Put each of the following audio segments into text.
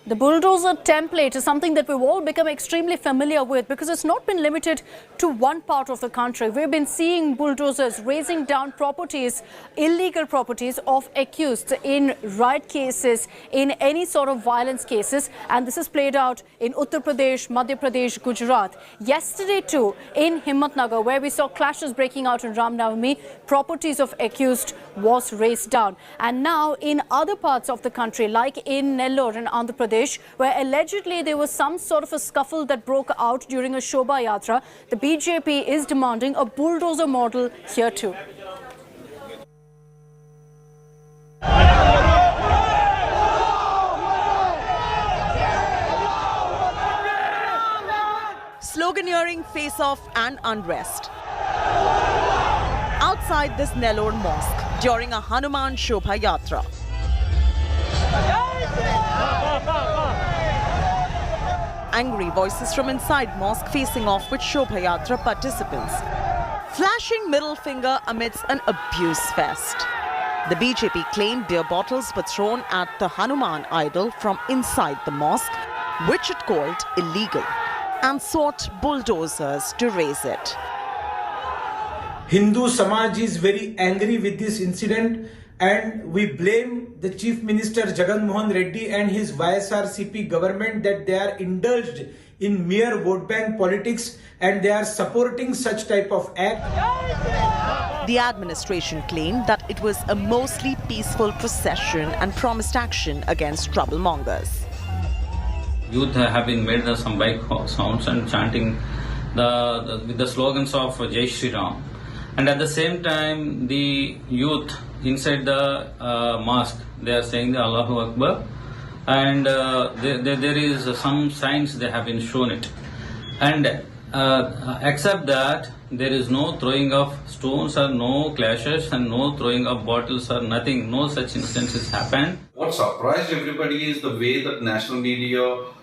The bulldozer template is something that we've all become extremely familiar with because it's not been limited to one part of the country. We've been seeing bulldozers raising down properties, illegal properties of accused in riot cases, in any sort of violence cases. And this has played out in Uttar Pradesh, Madhya Pradesh, Gujarat. Yesterday too, in Himmatnagar, where we saw clashes breaking out in Ram Navami, properties of accused was razed down. And now in other parts of the country, like in Nellore and Andhra Pradesh, where allegedly there was some sort of a scuffle that broke out during a Shobha Yatra, the BJP is demanding a bulldozer model here too. Sloganeering, face-off and unrest. Outside this Nellore mosque during a Hanuman Shobha Yatra. Angry voices from inside mosque facing off with Shobha Yatra participants. Flashing middle finger amidst an abuse fest. The BJP claimed beer bottles were thrown at the Hanuman idol from inside the mosque, which it called illegal, and sought bulldozers to raise it. Hindu Samaj is very angry with this incident, and we blame the Chief Minister Jagan Mohan Reddy and his YSRCP government that they are indulged in mere vote bank politics and they are supporting such type of act. The administration claimed that it was a mostly peaceful procession and promised action against troublemongers. Youth have been made some bike sounds and chanting with the slogans of Jai Shri Ram. And at the same time, the youth inside the mosque, they are saying the Allahu Akbar, and there is some signs they have been shown it. And except that, there is no throwing of stones or no clashes and no throwing of bottles or nothing. No such instances happened. What surprised everybody is the way that national media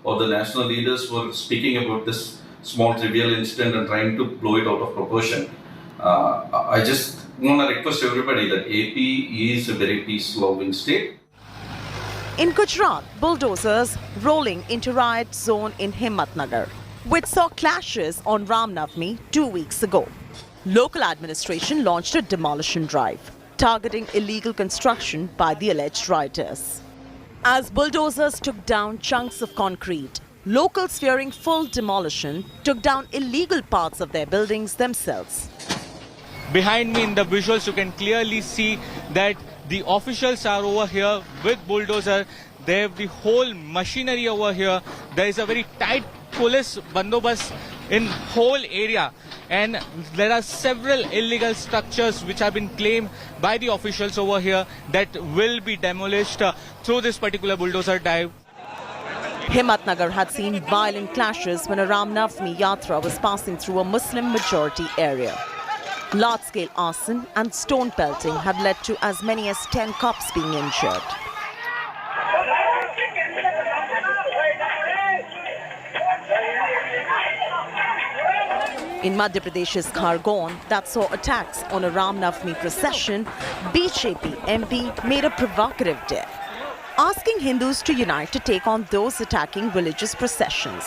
or the national leaders were speaking about this small trivial incident and trying to blow it out of proportion. I just want to request everybody that AP is a very peace-loving state. In Gujarat, bulldozers rolling into riot zone in Himmatnagar, which saw clashes on Ram Navami 2 weeks ago. Local administration launched a demolition drive, targeting illegal construction by the alleged rioters. As bulldozers took down chunks of concrete, locals fearing full demolition took down illegal parts of their buildings themselves. Behind me in the visuals, you can clearly see that the officials are over here with bulldozer. They have the whole machinery over here. There is a very tight police bandobast in whole area. And there are several illegal structures which have been claimed by the officials over here that will be demolished through this particular bulldozer dive. Himmatnagar had seen violent clashes when a Ram Navami Yatra was passing through a Muslim majority area. Large-scale arson and stone pelting had led to as many as 10 cops being injured. In Madhya Pradesh's Khargone, that saw attacks on a Ram Navami procession, BJP MP made a provocative dare, asking Hindus to unite to take on those attacking religious processions.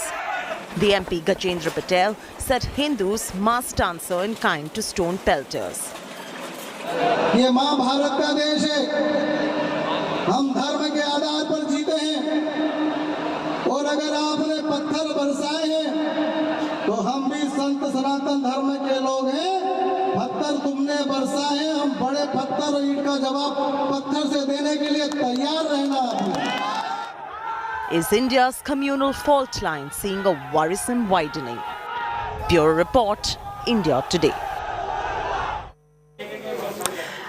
The MP Gajendra Patel said Hindus must answer in kind to stone pelters. ये माँ भारत का देश है, हम धर्म के आधार पर जीते हैं, और अगर आपने पत्थर बरसाए हैं, तो हम भी संत सनातन धर्म के लोग हैं, पत्थर तुमने बरसाए हैं, हम बड़े पत्थर और ईंट का जवाब पत्थर से देने के लिए तैयार रहना है. Is India's communal fault line seeing a worrisome widening? Bureau Report, India Today.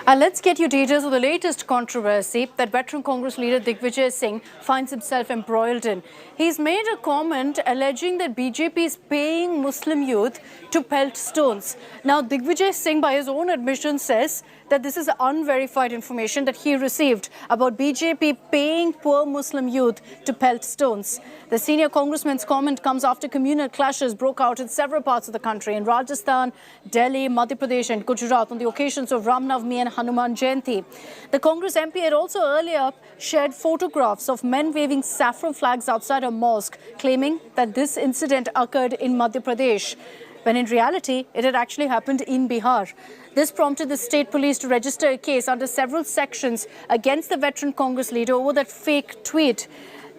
And let's get you details of the latest controversy that veteran Congress leader Digvijay Singh finds himself embroiled in. He's made a comment alleging that BJP is paying Muslim youth to pelt stones. Now, Digvijay Singh, by his own admission, says that this is unverified information that he received about BJP paying poor Muslim youth to pelt stones. The senior congressman's comment comes after communal clashes broke out in several parts of the country, in Rajasthan, Delhi, Madhya Pradesh and Gujarat on the occasions of Ram Navami and Hanuman Jayanti. The Congress MP had also earlier shared photographs of men waving saffron flags outside a mosque, claiming that this incident occurred in Madhya Pradesh, when in reality, it had actually happened in Bihar. This prompted the state police to register a case under several sections against the veteran Congress leader over that fake tweet.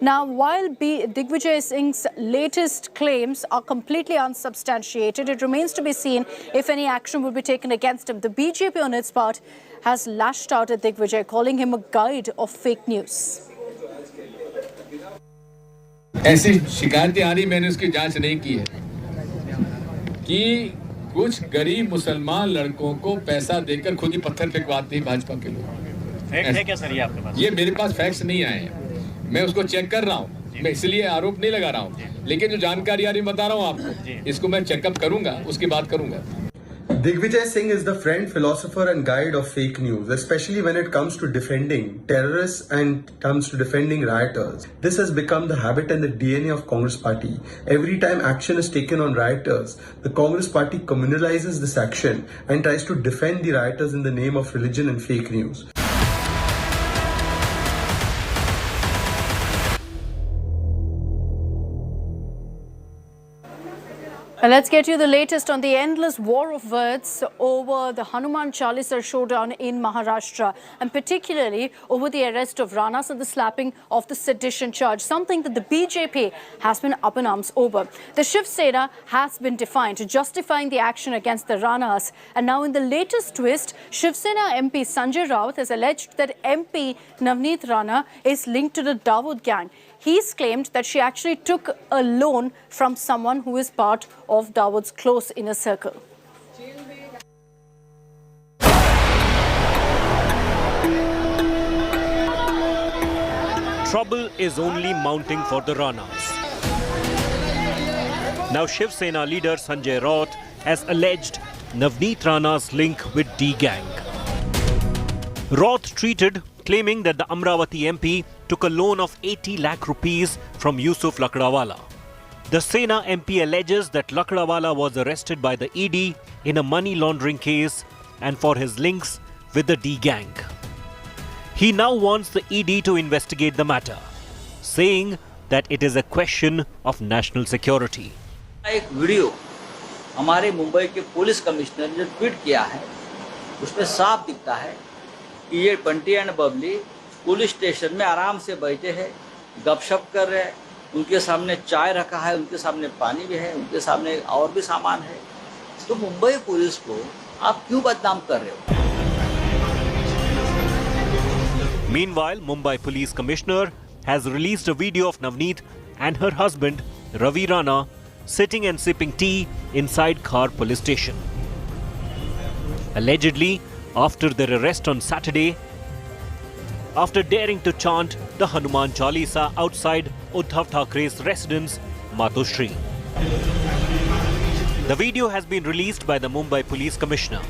Now, while Digvijay Singh's latest claims are completely unsubstantiated, it remains to be seen if any action will be taken against him. The BJP, on its part, has lashed out at Digvijay, calling him a guide of fake news. ऐसी शिकायतें आ रही, मैंने उसकी जांच नहीं की है कि कुछ गरीब मुसलमान लड़कों को पैसा देकर खुद ही पत्थर फेंकवाते हैं भाजपा के लोग। फैक्ट है क्या सर ये आपके पास? ये मेरे पास फैक्ट्स नहीं आए हैं, मैं उसको चेक कर रहा हूँ, मैं इसलिए आरोप नहीं लगा रहा हूँ, लेकिन जो जानकारी आ रही बता रहा हूँ आपको, इसको मैं चेकअप करूंगा, उसकी बात करूंगा। Digvijay Singh is the friend, philosopher and guide of fake news, especially when it comes to defending terrorists and comes to defending rioters. This has become the habit and the DNA of Congress party. Every time action is taken on rioters, the Congress party communalizes this action and tries to defend the rioters in the name of religion and fake news. Let's get you the latest on the endless war of words over the Hanuman Chalisa showdown in Maharashtra, and particularly over the arrest of Ranas and the slapping of the sedition charge, something that the BJP has been up in arms over. The Shiv Sena has been defiant, justifying the action against the Ranas. And now in the latest twist, Shiv Sena MP Sanjay Raut has alleged that MP Navneet Rana is linked to the Dawood gang. He's claimed that she actually took a loan from someone who is part of Dawood's close inner circle. Trouble is only mounting for the Ranas. Now Shiv Sena leader Sanjay Raut has alleged Navneet Rana's link with D-gang. Raut tweeted claiming that the Amravati MP took a loan of 80 lakh rupees from Yusuf Lakdawala. The Sena MP alleges that Lakdawala was arrested by the ED in a money laundering case and for his links with the D-gang. He now wants the ED to investigate the matter, saying that it is a question of national security. एक video हमारे मुंबई के police commissioner ने tweet किया है, उसमें साफ दिखता है कि ये Bunty and Babli police station में आराम से बैठे हैं, गपशप कर रहे हैं, उनके सामने चाय रखा है, उनके सामने पानी भी है, उनके सामने और भी सामान है। तो मुंबई पुलिस को आप क्यों बदनाम कर रहे हो? Meanwhile, Mumbai Police Commissioner has released a video of Navneet and her husband Ravi Rana sitting and sipping tea inside Khar police station. Allegedly, after their arrest on Saturday, after daring to chant the Hanuman Chalisa outside Uddhav Thackeray's residence, Matoshri. The video has been released by the Mumbai Police Commissioner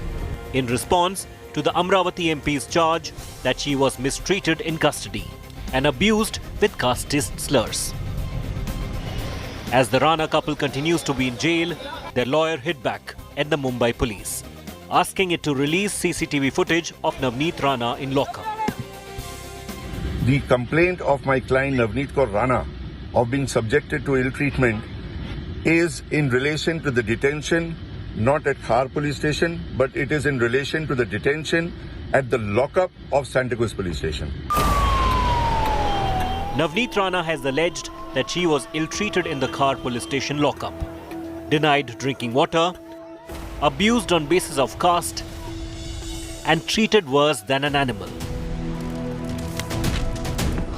in response to the Amravati MP's charge that she was mistreated in custody and abused with casteist slurs. As the Rana couple continues to be in jail, their lawyer hit back at the Mumbai police, asking it to release CCTV footage of Navneet Rana in lockup. The complaint of my client Navneet Kaur Rana of being subjected to ill treatment is in relation to the detention not at Khar police station, but it is in relation to the detention at the lockup of Santa Cruz police station. Navneet Rana has alleged that she was ill-treated in the Khar police station lockup, denied drinking water, abused on basis of caste, and treated worse than an animal.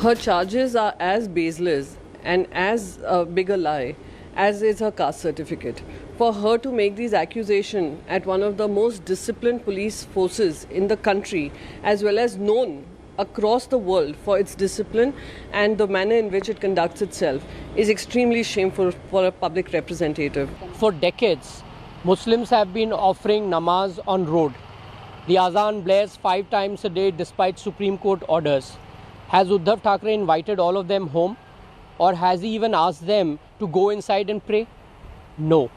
Her charges are as baseless and as big a lie as is her caste certificate. For her to make these accusations at one of the most disciplined police forces in the country, as well as known across the world for its discipline and the manner in which it conducts itself, is extremely shameful for a public representative. For decades, Muslims have been offering namaz on road. The azan blares 5 times a day despite Supreme Court orders. Has Uddhav Thackeray invited all of them home, or has he even asked them to go inside and pray? No.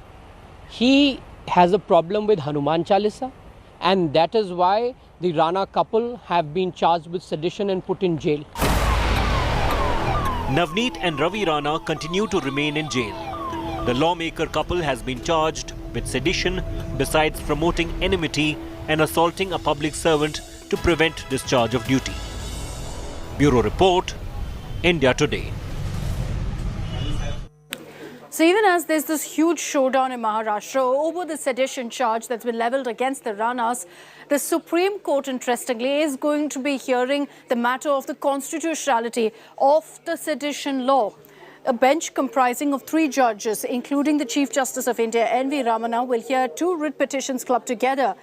He has a problem with Hanuman Chalisa, and that is why The Rana couple have been charged with sedition and put in jail. Navneet and Ravi Rana continue to remain in jail. The lawmaker couple has been charged with sedition besides promoting enmity and assaulting a public servant to prevent discharge of duty. Bureau Report, India Today. So even as there's this huge showdown in Maharashtra over the sedition charge that's been levelled against the Ranas, the Supreme Court, interestingly, is going to be hearing the matter of the constitutionality of the sedition law. A bench comprising of 3 judges, including the Chief Justice of India, N.V. Ramana, will hear 2 writ petitions clubbed together.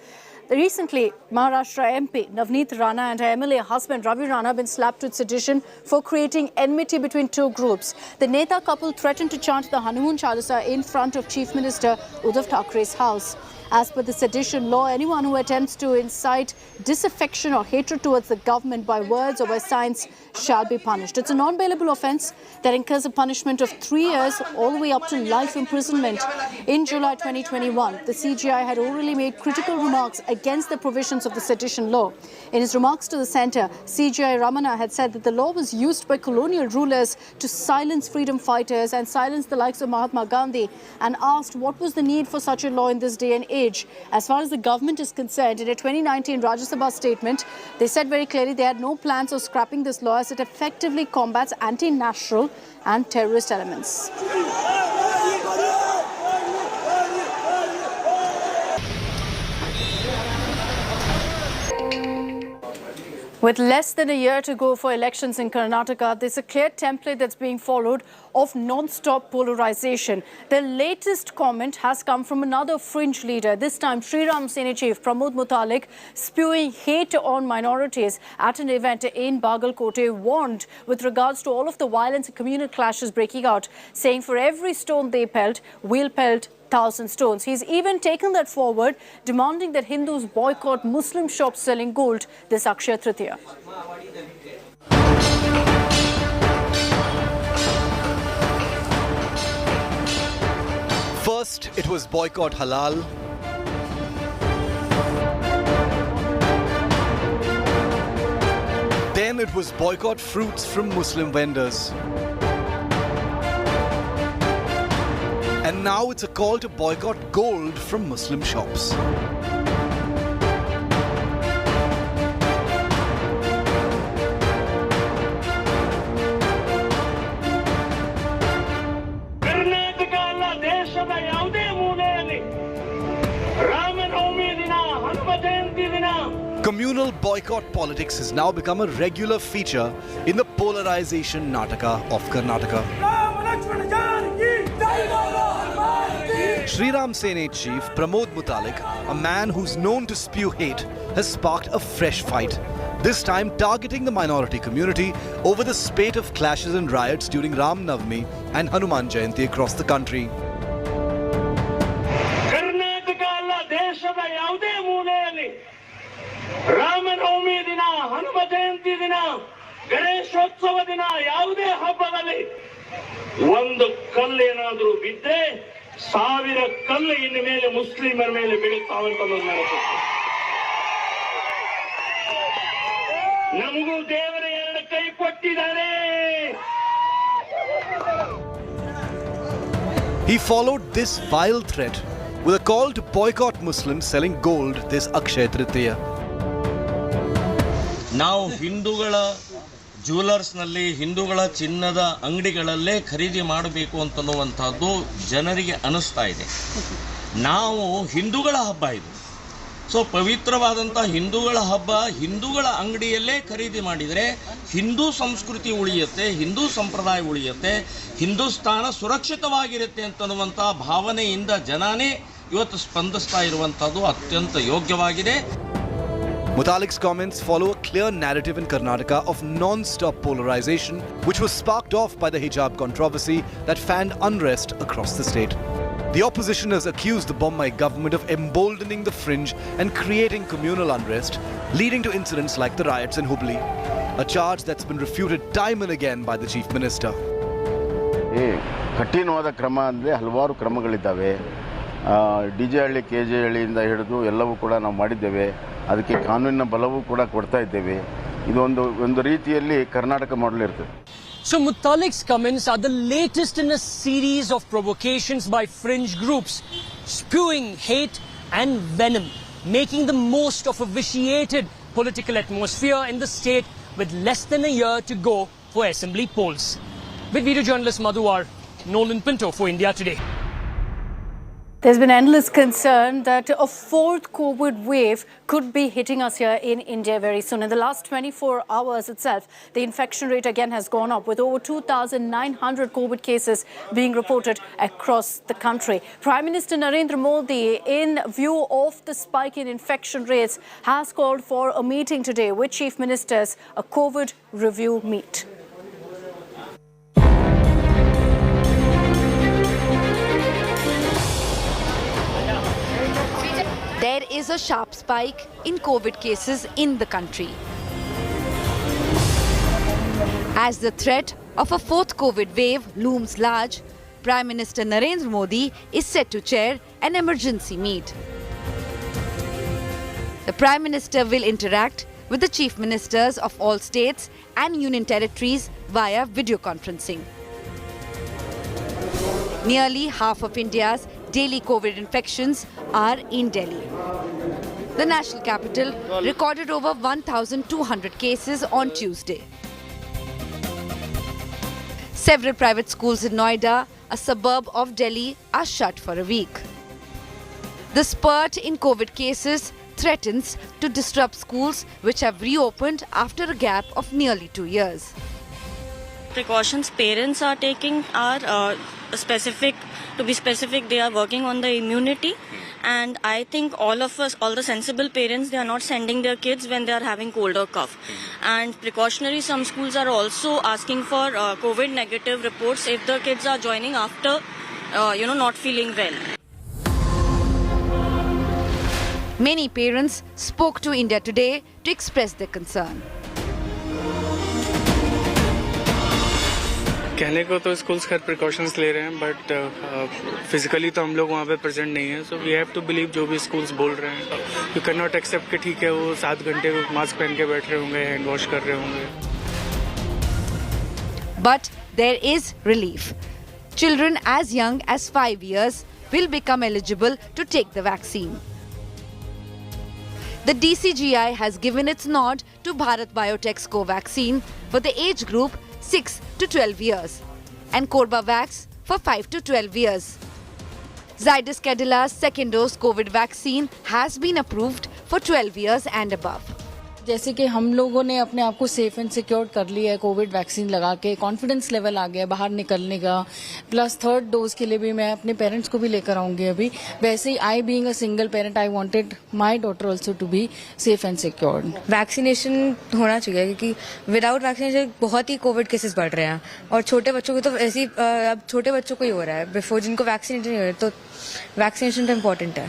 Recently, Maharashtra MP Navneet Rana and her MLA husband Ravi Rana have been slapped with sedition for creating enmity between 2 groups. The Neta couple threatened to chant the Hanuman Chalisa in front of Chief Minister Uddhav Thackeray's house. As per the sedition law, anyone who attempts to incite disaffection or hatred towards the government by words or by signs shall be punished. It's a non-bailable offence that incurs a punishment of 3 years all the way up to life imprisonment. In July 2021, the CJI had orally made critical remarks against the provisions of the sedition law. In his remarks to the centre, CJI Ramana had said that the law was used by colonial rulers to silence freedom fighters and silence the likes of Mahatma Gandhi, and asked what was the need for such a law in this day and age. As far as the government is concerned, in a 2019 Rajya Sabha statement, they said very clearly they had no plans of scrapping this law as it effectively combats anti-national and terrorist elements. With less than a year to go for elections in Karnataka, there's a clear template that's being followed of non-stop polarization. The latest comment has come from another fringe leader, this time Shriram Sena chief Pramod Mutalik, spewing hate on minorities at an event in Bagalkote, warned with regards to all of the violence and communal clashes breaking out, saying for every stone they pelt, we'll pelt 1,000 stones. He's even taken that forward, demanding that Hindus boycott Muslim shops selling gold this Akshaya Tritiya. First, it was boycott halal. Then it was boycott fruits from Muslim vendors. And now it's a call to boycott gold from Muslim shops. Communal boycott politics has now become a regular feature in the polarization Nataka of Karnataka. Shriram Sena chief Pramod Mutalik, a man who's known to spew hate, has sparked a fresh fight. This time targeting the minority community over the spate of clashes and riots during Ram Navami and Hanuman Jayanti across the country. Ramanavami ದಿನ, ಹನುಮ ಜಯಂತಿ ದಿನ, ಗಣೇಶೋತ್ಸವ ದಿನ, ಯಾವುದೇ ಹಬ್ಬದಲ್ಲಿ ಒಂದು ಕಲ್ಲೇನಾದ್ರೂ ಬಿದ್ದರೆ 1000 ಕಲ್ಲು ಇನ್ನು ಮೇಲೆ ಮುಸ್ಲಿಮರ ಮೇಲೆ ಬೀಳುತ್ತಾವಂತ ನಮಗೂ ದೇವರ 2 ಕೈ ಕೊಟ್ಟಿದ್ದಾರೆ. He followed this vile threat with a call to boycott Muslims selling gold this Akshaya Tritiya. ನಾವು ಹಿಂದೂಗಳ ಜ್ಯುವೆಲರ್ಸ್ನಲ್ಲಿ, ಹಿಂದೂಗಳ ಚಿನ್ನದ ಅಂಗಡಿಗಳಲ್ಲೇ ಖರೀದಿ ಮಾಡಬೇಕು ಅಂತನ್ನುವಂಥದ್ದು ಜನರಿಗೆ ಅನಿಸ್ತಾ ಇದೆ. ನಾವು ಹಿಂದೂಗಳ ಹಬ್ಬ ಇದು. ಸೊ ಪವಿತ್ರವಾದಂಥ ಹಿಂದೂಗಳ ಹಬ್ಬ ಹಿಂದೂಗಳ ಅಂಗಡಿಯಲ್ಲೇ ಖರೀದಿ ಮಾಡಿದರೆ ಹಿಂದೂ ಸಂಸ್ಕೃತಿ ಉಳಿಯುತ್ತೆ, ಹಿಂದೂ ಸಂಪ್ರದಾಯ ಉಳಿಯುತ್ತೆ, ಹಿಂದೂಸ್ತಾನ ಸುರಕ್ಷಿತವಾಗಿರುತ್ತೆ ಅಂತನ್ನುವಂಥ ಭಾವನೆಯಿಂದ ಜನನೇ ಇವತ್ತು ಸ್ಪಂದಿಸ್ತಾ ಇರುವಂಥದ್ದು ಅತ್ಯಂತ ಯೋಗ್ಯವಾಗಿದೆ. Mutalik's comments follow a clear narrative in Karnataka of non-stop polarization, which was sparked off by the hijab controversy that fanned unrest across the state. The opposition has accused the Bombay government of emboldening the fringe and creating communal unrest, leading to incidents like the riots in Hubli, a charge that's been refuted time and again by the chief minister. ಕಠಿಣವಾದ ಕ್ರಮ ಅಂದರೆ ಹಲವಾರು ಕ್ರಮಗಳಿದ್ದಾವೆ. DJ ಹಳ್ಳಿ KJ ಹಳ್ಳಿಯಿಂದ ಹಿಡಿದು ಎಲ್ಲವೂ ಕೂಡ ನಾವು ಮಾಡಿದ್ದೇವೆ. ಅದಕ್ಕೆ ಕಾನೂನಿನ ಬಲವೂ ಕೂಡ ಕೊಡ್ತಾ ಇದ್ದೇವೆ. ಇದು ಒಂದು ರೀತಿಯಲ್ಲಿ ಕರ್ನಾಟಕ ಮಾಡೆಲ್ ಇರ್ತದೆ. So Mutalik's comments are the latest in a series of provocations by fringe groups, spewing hate and venom, making the most of a vitiated political atmosphere in the state with less than a year to go for assembly polls. With video journalist Madhuwar, Nolan Pinto for India Today. There's been endless concern that a fourth COVID wave could be hitting us here in India very soon. In the last 24 hours itself, the infection rate again has gone up with over 2,900 COVID cases being reported across the country. Prime Minister Narendra Modi, in view of the spike in infection rates, has called for a meeting today with chief ministers, a COVID review meet. There is a sharp spike in COVID cases in the country. As the threat of a fourth COVID wave looms large, Prime Minister Narendra Modi is set to chair an emergency meet. The Prime Minister will interact with the chief ministers of all states and union territories via video conferencing. Nearly half of India's daily COVID infections are in Delhi. The national capital recorded over 1,200 cases on Tuesday. Several private schools in Noida, a suburb of Delhi, are shut for a week. The spurt in COVID cases threatens to disrupt schools which have reopened after a gap of nearly 2 years. Precautions parents are taking are to be specific, they are working on the immunity, and I think all of us, all the sensible parents, they are not sending their kids when they are having cold or cough. And precautionary, some schools are also asking for COVID negative reports if the kids are joining after not feeling well. Many parents spoke to India Today to express their concern. कहने को तो schools खैर precautions ले रहे हैं, but physically तो हम लोग वहाँ पे प्रेजेंट नहीं है. So we have to believe जो भी स्कूल्स बोल रहे हैं. यू कैन नॉट एक्सेप्ट कि ठीक है वो 7 घंटे मास्क पहन के बैठ रहे होंगे, हैंड वॉश कर रहे होंगे. But there is relief. Children as young as 5 years will become eligible to take the vaccine. The DCGI has given its nod to Bharat Biotech's Covaxin for the age group 6 to 12 years and Corbavax for 5 to 12 years. Zydus Cadilla's second dose COVID vaccine has been approved for 12 years and above. जैसे कि हम लोगों ने अपने आप को safe and secure कर लिया है कोविड वैक्सीन लगा के, कॉन्फिडेंस लेवल आ गया है बाहर निकलने का. प्लस थर्ड डोज के लिए भी मैं अपने पेरेंट्स को भी लेकर आऊंगी अभी. वैसे ही I being a single parent I wanted my daughter also to be safe and secure. Vaccination होना चाहिए क्योंकि विदाउट वैक्सीनेशन बहुत ही कोविड केसेस बढ़ रहे हैं और छोटे बच्चों को तो ऐसे अब छोटे बच्चों को ही हो रहा है. बिफोर जिनको वैक्सीनेशन नहीं हो रहा, तो वैक्सीनेशन तो इम्पोर्टेंट है.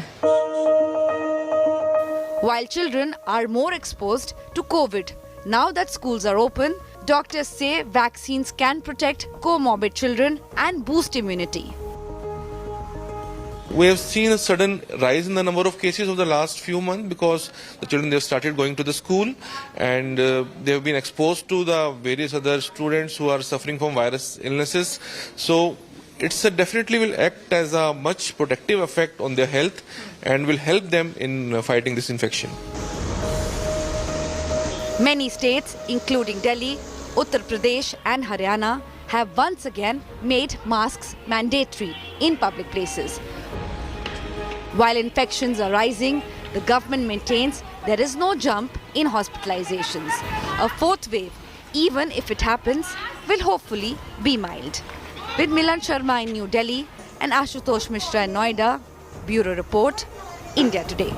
While children are more exposed to COVID, now that schools are open, doctors say vaccines can protect comorbid children and boost immunity. We have seen a sudden rise in the number of cases over the last few months because the children, they have started going to the school and they have been exposed to the various other students who are suffering from virus illnesses. So it's definitely will act as a much protective effect on their health and will help them in fighting this infection. Many states, including Delhi, Uttar Pradesh and Haryana, have once again made masks mandatory in public places. While infections are rising, the government maintains there is no jump in hospitalizations. A fourth wave, even if it happens, will hopefully be mild. With Milan Sharma in New Delhi and Ashutosh Mishra in Noida, Bureau Report, India Today.